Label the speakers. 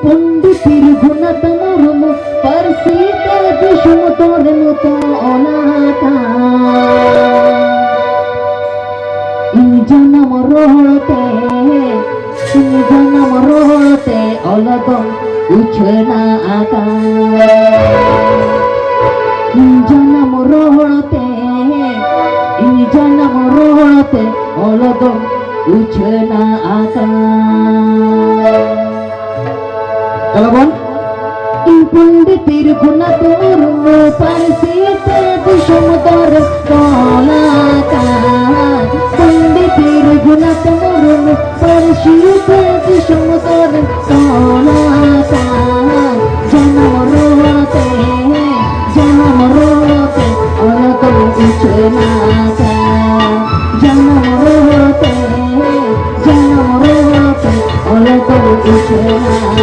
Speaker 1: পণ্ডিতের গুণাত মরম পারসিতে বিষম তোর মতো অনাথা জনম রহতে অলগম উছনা আকা জনম রহতে অলগম উছনা আকা Kalabon পণ্ডিতের গুণাত মরম পারসিতে বিষম তোর কলাকা পণ্ডিতের গুণাত মরম পারসিতে বিষম তোর কলাকা জনম রহতে অলগম উছনাকা জনম রহতে অলগম উছনাকা